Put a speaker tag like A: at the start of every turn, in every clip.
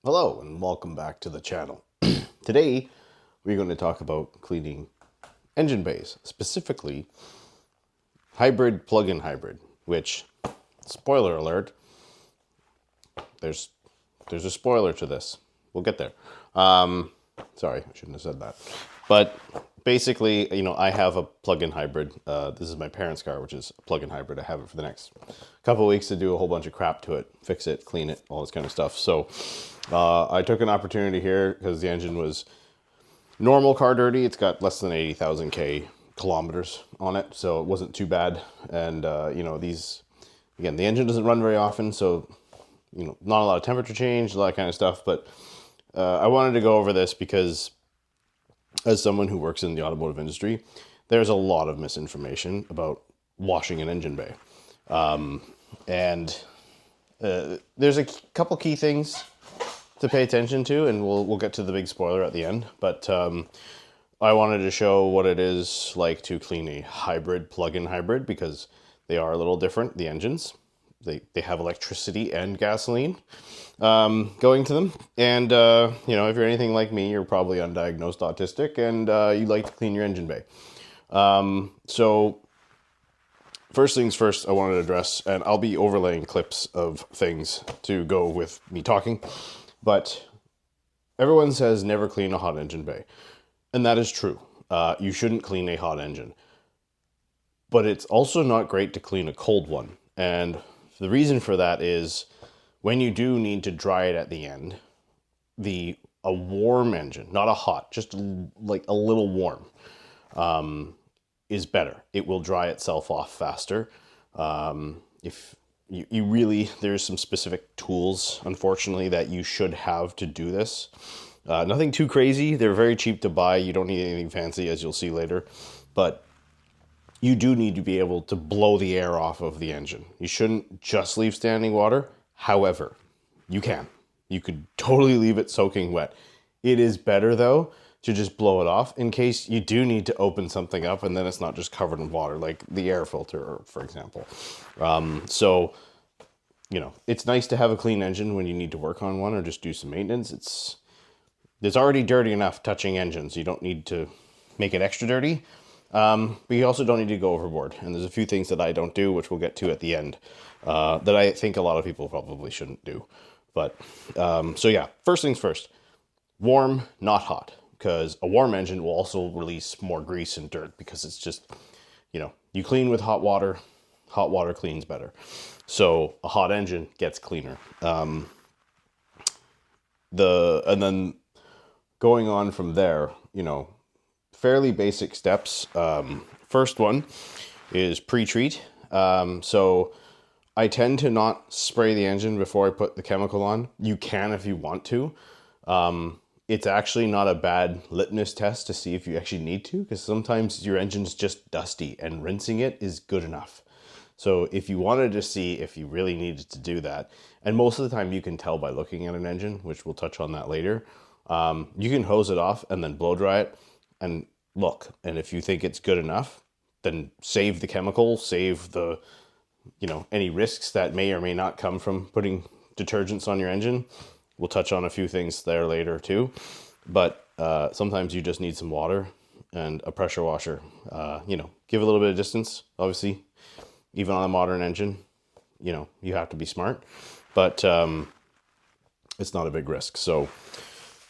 A: Hello and welcome back to the channel. Today we're going to talk about cleaning engine bays, specifically hybrid plug-in hybrid, which, spoiler alert, there's a spoiler to this. We'll get there. Sorry, I shouldn't have said that. But basically, I have a plug-in hybrid. This is my parents' car, which is a plug-in hybrid. I have it for the next couple of weeks to do a whole bunch of crap to it, fix it, clean it, all this kind of stuff. So I took an opportunity here because the engine was normal car dirty. It's got less than 80,000 kilometers on it, so it wasn't too bad. And again, the engine doesn't run very often, so not a lot of temperature change, a lot of kind of stuff. But I wanted to go over this because, as someone who works in the automotive industry, there's a lot of misinformation about washing an engine bay. And there's a couple key things to pay attention to, and we'll get to the big spoiler at the end. But I wanted to show what it is like to clean a hybrid, plug-in hybrid, because they are a little different, the engines. They have electricity and gasoline going to them. And, if you're anything like me, you're probably undiagnosed autistic, and you like to clean your engine bay. So first things first, I wanted to address, and I'll be overlaying clips of things to go with me talking, but everyone says never clean a hot engine bay. And that is true. You shouldn't clean a hot engine. But it's also not great to clean a cold one. And the reason for that is when you do need to dry it at the end, a warm engine, not a hot, just like a little warm, is better. It will dry itself off faster. If you really, there's some specific tools, unfortunately, that you should have to do this. Nothing too crazy. They're very cheap to buy. You don't need anything fancy, as you'll see later. But you do need to be able to blow the air off of the engine. You shouldn't just leave standing water. However, you can. You could totally leave it soaking wet. It is better, though, to just blow it off in case you do need to open something up and then it's not just covered in water, like the air filter, for example. It's nice to have a clean engine when you need to work on one or just do some maintenance. It's already dirty enough touching engines. You don't need to make it extra dirty. But you also don't need to go overboard. And there's a few things that I don't do, which we'll get to at the end, that I think a lot of people probably shouldn't do. But, first things first. Warm, not hot. Because a warm engine will also release more grease and dirt because it's just, you clean with hot water cleans better. So a hot engine gets cleaner. And then going on from there, fairly basic steps. First one is pre-treat. So I tend to not spray the engine before I put the chemical on. You can if you want to. It's actually not a bad litmus test to see if you actually need to, because sometimes your engine's just dusty and rinsing it is good enough. So if you wanted to see if you really needed to do that, and most of the time you can tell by looking at an engine, which we'll touch on that later, you can hose it off and then blow dry it and look. And if you think it's good enough, then save the chemical, save the, any risks that may or may not come from putting detergents on your engine. We'll touch on a few things there later too. But sometimes you just need some water and a pressure washer. Give a little bit of distance, obviously. Even on a modern engine, you have to be smart. But it's not a big risk. So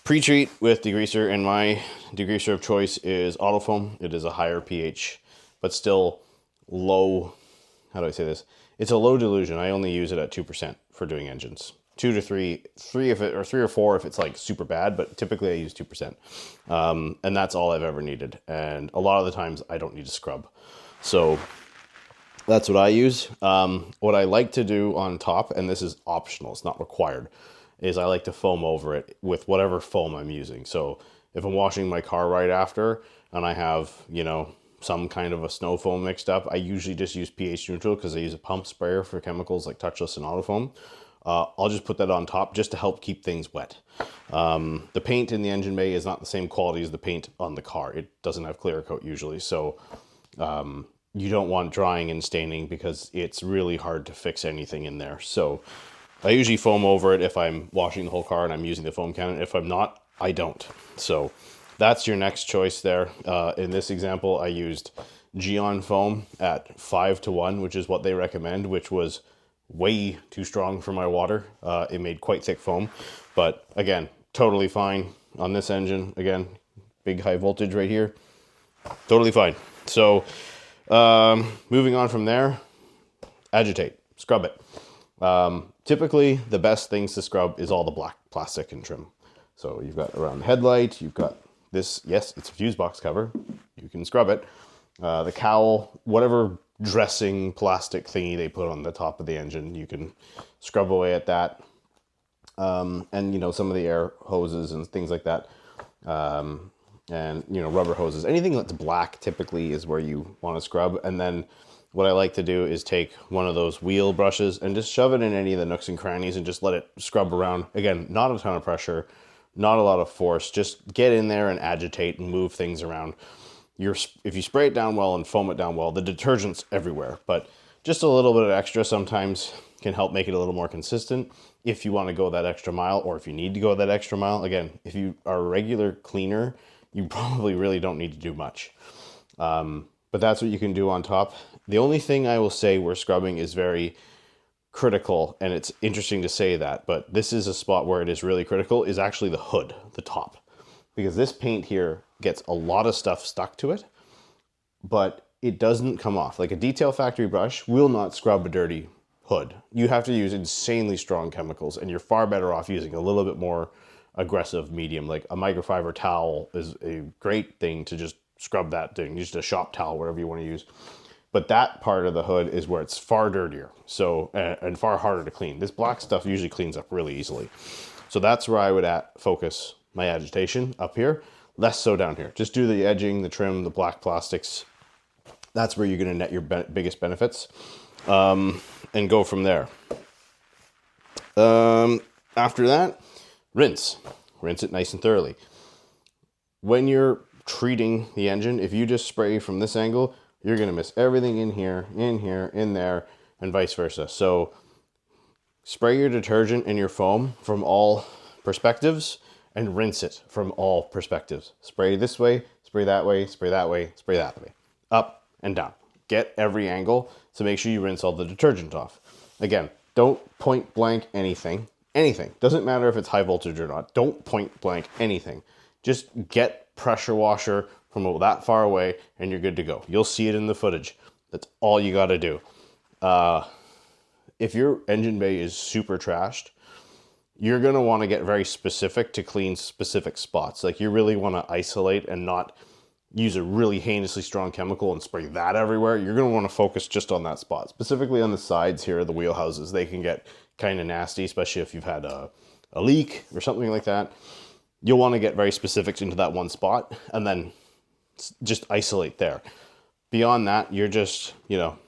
A: pre-treat with degreaser, and my degreaser of choice is Autofoam. It is a higher pH, but still low. How do I say this? It's a low dilution. I only use it at 2% for doing engines. 2 to 3 or 3 or 4 if it's like super bad, but typically I use 2%. And that's all I've ever needed. And a lot of the times I don't need to scrub. So that's what I use. What I like to do on top, and this is optional, it's not required, is I like to foam over it with whatever foam I'm using. So if I'm washing my car right after and I have, some kind of a snow foam mixed up, I usually just use pH neutral because I use a pump sprayer for chemicals like touchless and Autofoam. I'll just put that on top just to help keep things wet. The paint in the engine bay is not the same quality as the paint on the car. It doesn't have clear coat usually. So you don't want drying and staining because it's really hard to fix anything in there. So I usually foam over it if I'm washing the whole car and I'm using the foam cannon. If I'm not, I don't. So that's your next choice there. In this example, I used Geon foam at 5:1, which is what they recommend, which was way too strong for my water. It made quite thick foam, but again, totally fine on this engine. Again, big high voltage right here, totally fine. So moving on from there, agitate, scrub it. Typically, the best things to scrub is all the black plastic and trim. So you've got around the headlight, you've got this, yes, it's a fuse box cover. You can scrub it. The cowl, whatever dressing plastic thingy they put on the top of the engine, you can scrub away at that. And, you know, some of the air hoses and things like that. And, you know, rubber hoses. Anything that's black typically is where you want to scrub. And then what I like to do is take one of those wheel brushes and just shove it in any of the nooks and crannies and just let it scrub around. Again, not a ton of pressure, not a lot of force. Just get in there and agitate and move things around. If you spray it down well and foam it down well, the detergent's everywhere. But just a little bit of extra sometimes can help make it a little more consistent if you want to go that extra mile, or if you need to go that extra mile. Again, if you are a regular cleaner, you probably really don't need to do much. But that's what you can do on top. The only thing I will say where scrubbing is very critical, and it's interesting to say that, but this is a spot where it is really critical, is actually the hood, the top. Because this paint here gets a lot of stuff stuck to it, but it doesn't come off. Like a detail factory brush will not scrub a dirty hood. You have to use insanely strong chemicals, and you're far better off using a little bit more aggressive medium. Like a microfiber towel is a great thing to just scrub that thing, just a shop towel, whatever you want to use. But that part of the hood is where it's far dirtier, so and far harder to clean. This black stuff usually cleans up really easily. So that's where I would focus my agitation, up here, less so down here. Just do the edging, the trim, the black plastics. That's where you're going to net your biggest benefits, and go from there. After that, rinse it nice and thoroughly. When you're treating the engine, if you just spray from this angle, you're going to miss everything in here, in there, and vice versa. So spray your detergent and your foam from all perspectives and rinse it from all perspectives. Spray this way, spray that way, spray that way, spray that way. Up and down. Get every angle, so make sure you rinse all the detergent off. Again, don't point blank anything. Anything. Doesn't matter if it's high voltage or not. Don't point blank anything. Just get pressure washer from that far away and you're good to go. You'll see it in the footage. That's all you got to do. If your engine bay is super trashed, you're going to want to get very specific to clean specific spots. Like you really want to isolate and not use a really heinously strong chemical and spray that everywhere. You're going to want to focus just on that spot. Specifically on the sides here, the wheel houses, they can get kind of nasty, especially if you've had a leak or something like that. You'll want to get very specific into that one spot and then just isolate there. Beyond that, you're just, you know,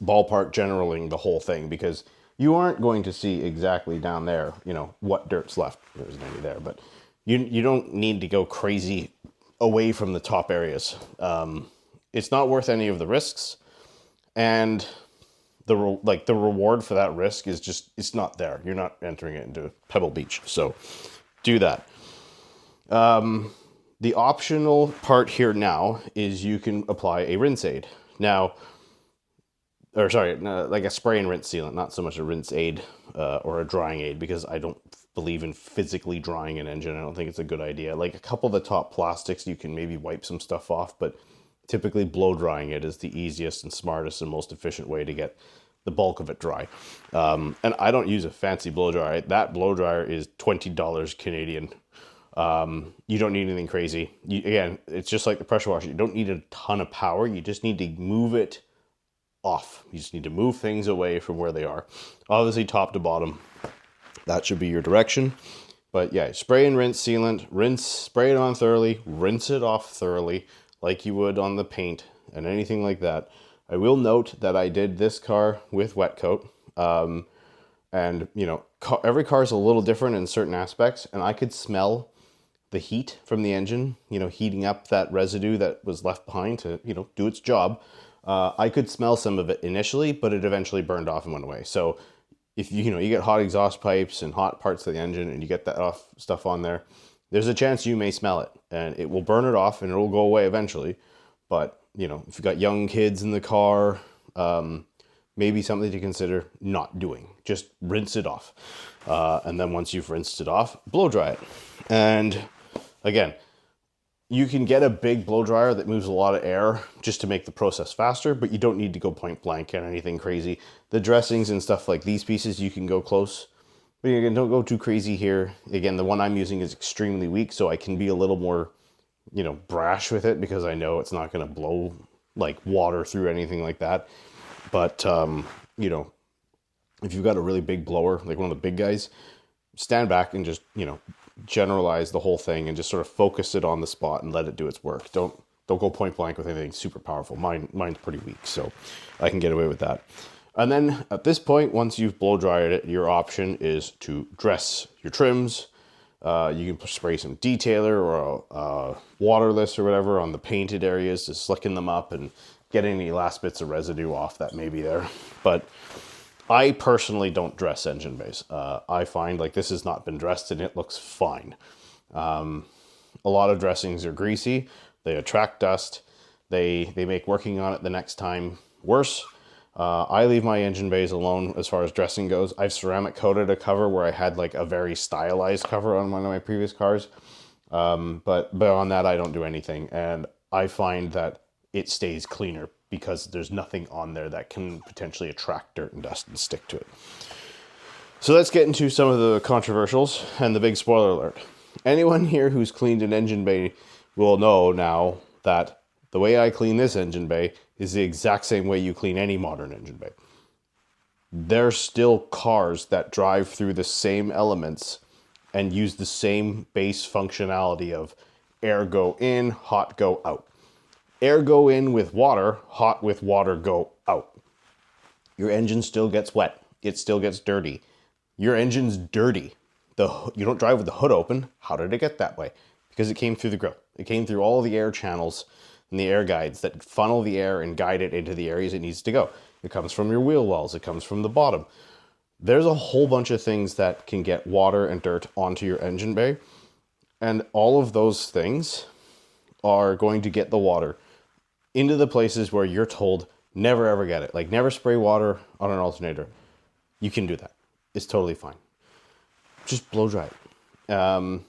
A: ballpark generaling the whole thing, because you aren't going to see exactly down there, you know, what dirt's left. There isn't any there, but you don't need to go crazy away from the top areas. It's not worth any of the risks, and the reward for that risk is just, it's not there. You're not entering it into Pebble Beach. So do that. The optional part here now is you can apply a rinse aid. Now, or sorry, like a spray and rinse sealant, not so much a rinse aid or a drying aid, because I don't believe in physically drying an engine. I don't think it's a good idea. Like a couple of the top plastics, you can maybe wipe some stuff off, but typically blow drying it is the easiest and smartest and most efficient way to get the bulk of it dry. And I don't use a fancy blow dryer. That blow dryer is $20 Canadian. You don't need anything crazy. Again, it's just like the pressure washer. You don't need a ton of power. You just need to move it off. You just need to move things away from where they are. Obviously, top to bottom, that should be your direction. But yeah, spray and rinse sealant, spray it on thoroughly, rinse it off thoroughly, like you would on the paint and anything like that. I will note that I did this car with wet coat. And, you know, every car is a little different in certain aspects, and I could smell the heat from the engine, you know, heating up that residue that was left behind to, you know, do its job. I could smell some of it initially, but it eventually burned off and went away. So if you know you get hot exhaust pipes and hot parts of the engine and you get that off stuff on there, there's a chance you may smell it, and it will burn it off and it will go away eventually. But you know, if you've got young kids in the car, maybe something to consider not doing. Just rinse it off, and then once you've rinsed it off, blow dry it. And again, you can get a big blow dryer that moves a lot of air just to make the process faster, but you don't need to go point blank on anything crazy. The dressings and stuff like these pieces, you can go close, but again, don't go too crazy here. Again, the one I'm using is extremely weak, so I can be a little more, you know, brash with it because I know it's not going to blow like water through anything like that. But, you know, if you've got a really big blower, like one of the big guys, stand back and just, you know, generalize the whole thing and just sort of focus it on the spot and let it do its work. Don't go point blank with anything super powerful. Mine's pretty weak, so I can get away with that. And then at this point, once you've blow dried it, your option is to dress your trims. You can spray some detailer or waterless or whatever on the painted areas to slicken them up and get any last bits of residue off that may be there. But I personally don't dress engine bays. I find like this has not been dressed and it looks fine. A lot of dressings are greasy. They attract dust. They make working on it the next time worse. I leave my engine bays alone as far as dressing goes. I've ceramic coated a cover where I had like a very stylized cover on one of my previous cars. But on that, I don't do anything. And I find that it stays cleaner because there's nothing on there that can potentially attract dirt and dust and stick to it. So let's get into some of the controversials and the big spoiler alert. Anyone here who's cleaned an engine bay will know now that the way I clean this engine bay is the exact same way you clean any modern engine bay. There's still cars that drive through the same elements and use the same base functionality of air go in, hot go out. Air go in with water, hot with water go out. Your engine still gets wet. It still gets dirty. Your engine's dirty. You don't drive with the hood open. How did it get that way? Because it came through the grill. It came through all the air channels and the air guides that funnel the air and guide it into the areas it needs to go. It comes from your wheel wells. It comes from the bottom. There's a whole bunch of things that can get water and dirt onto your engine bay. And all of those things are going to get the water into the places where you're told never ever get it. Like never spray water on an alternator. You can do that. It's totally fine. Just blow dry it.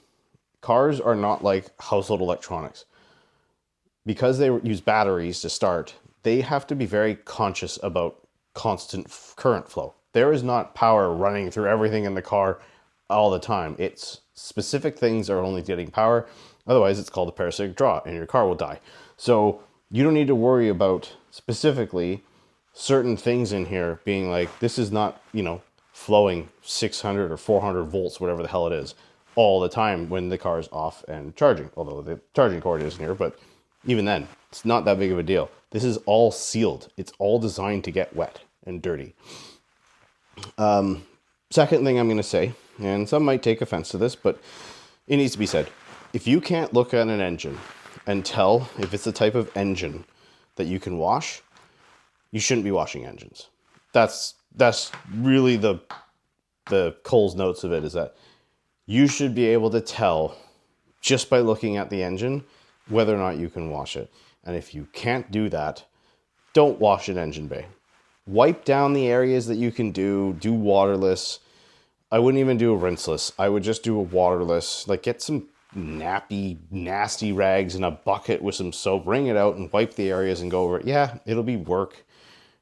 A: Cars are not like household electronics. Because they use batteries to start, they have to be very conscious about constant current flow. There is not power running through everything in the car all the time. It's specific things are only getting power. Otherwise, it's called a parasitic draw and your car will die. So you don't need to worry about specifically certain things in here being like, this is not, you know, flowing 600 or 400 volts, whatever the hell it is, all the time when the car is off and charging. Although the charging cord isn't here, but even then, it's not that big of a deal. This is all sealed. It's all designed to get wet and dirty. Second thing I'm going to say, and some might take offense to this, but it needs to be said. If you can't look at an engine and tell if it's the type of engine that you can wash, you shouldn't be washing engines. That's really the Cole's notes of it, is that you should be able to tell just by looking at the engine whether or not you can wash it. And if you can't do that, don't wash an engine bay. Wipe down the areas that you can do waterless. I wouldn't even do a rinseless. I would just do a waterless. Like get some nappy, nasty rags in a bucket with some soap, wring it out and wipe the areas and go over it. Yeah, it'll be work.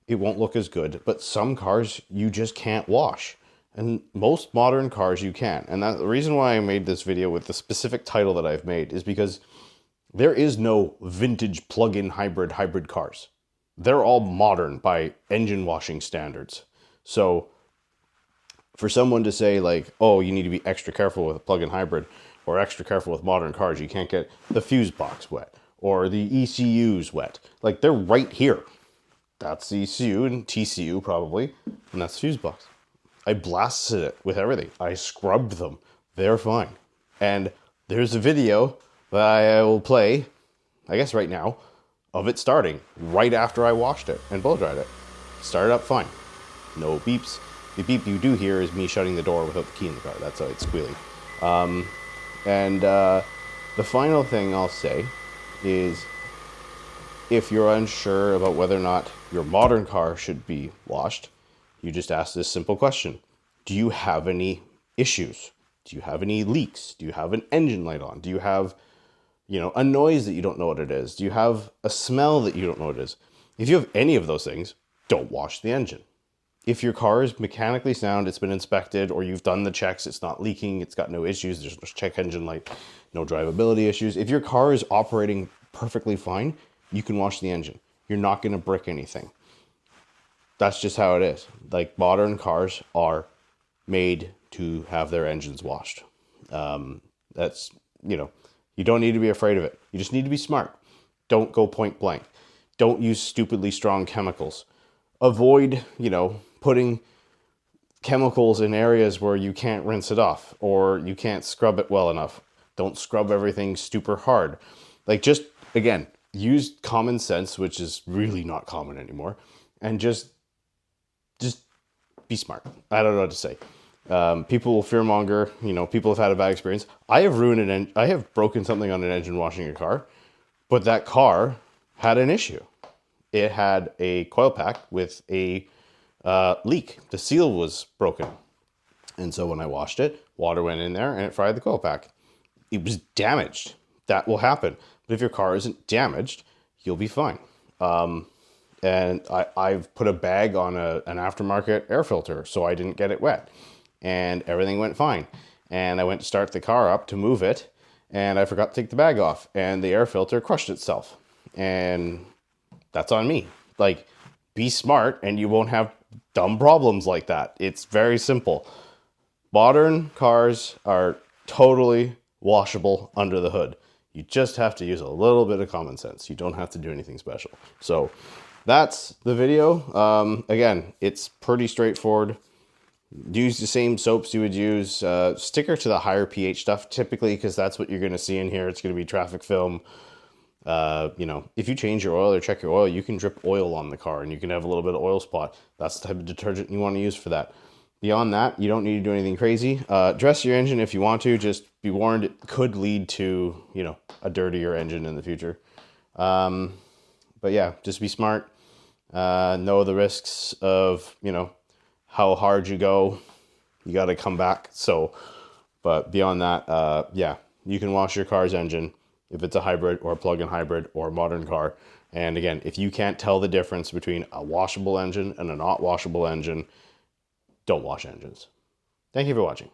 A: It won't look as good, but some cars you just can't wash. And most modern cars you can. And that's the reason why I made this video with the specific title that I've made is because there is no vintage plug-in hybrid cars. They're all modern by engine washing standards. So for someone to say like, oh, you need to be extra careful with a plug-in hybrid or extra careful with modern cars, you can't get the fuse box wet or the ECUs wet. Like they're right here. That's the ECU and TCU probably, and that's the fuse box. I blasted it with everything. I scrubbed them. They're fine. And there's a video that I will play, I guess right now, of it starting right after I washed it and blow dried it. Started up fine. No beeps, The beep you do hear is me shutting the door without the key in the car. That's how it's squealing. And the final thing I'll say is, if you're unsure about whether or not your modern car should be washed, you just ask this simple question. Do you have any issues? Do you have any leaks? Do you have an engine light on? Do you have, a noise that you don't know what it is? Do you have a smell that you don't know what it is? If you have any of those things, don't wash the engine. If your car is mechanically sound, it's been inspected, or you've done the checks, it's not leaking, it's got no issues, there's no check engine light, no drivability issues. If your car is operating perfectly fine, you can wash the engine. You're not going to brick anything. That's just how it is. Like, modern cars are made to have their engines washed. That's, you don't need to be afraid of it. You just need to be smart. Don't go point blank. Don't use stupidly strong chemicals. Avoid, putting chemicals in areas where you can't rinse it off or you can't scrub it well enough. Don't scrub everything super hard. Like, just, again, use common sense, which is really not common anymore, and just be smart. I don't know what to say. People will fearmonger. People have had a bad experience. I have broken something on an engine washing a car, but that car had an issue. It had a coil pack with a leak. The seal was broken. And so when I washed it, water went in there and it fried the coil pack. It was damaged. That will happen. But if your car isn't damaged, you'll be fine. And I've put a bag on an aftermarket air filter so I didn't get it wet. And everything went fine. And I went to start the car up to move it, and I forgot to take the bag off, and the air filter crushed itself. And that's on me. Like, be smart and you won't have dumb problems like that. It's very simple. Modern cars are totally washable under the hood. You just have to use a little bit of common sense. You don't have to do anything special. So that's the video. Again, it's pretty straightforward. Use the same soaps you would use. Stick her to the higher pH stuff typically, because that's what you're going to see in here. It's going to be traffic film. If you change your oil or check your oil, you can drip oil on the car and you can have a little bit of oil spot. That's the type of detergent you want to use for that. Beyond that, you don't need to do anything crazy. Dress your engine if you want to. Just be warned, it could lead to, a dirtier engine in the future. But yeah, just be smart. Know the risks of, how hard you go. You got to come back. But beyond that, yeah, you can wash your car's engine if it's a hybrid or a plug-in hybrid or a modern car. And again, if you can't tell the difference between a washable engine and a not washable engine, don't wash engines. Thank you for watching.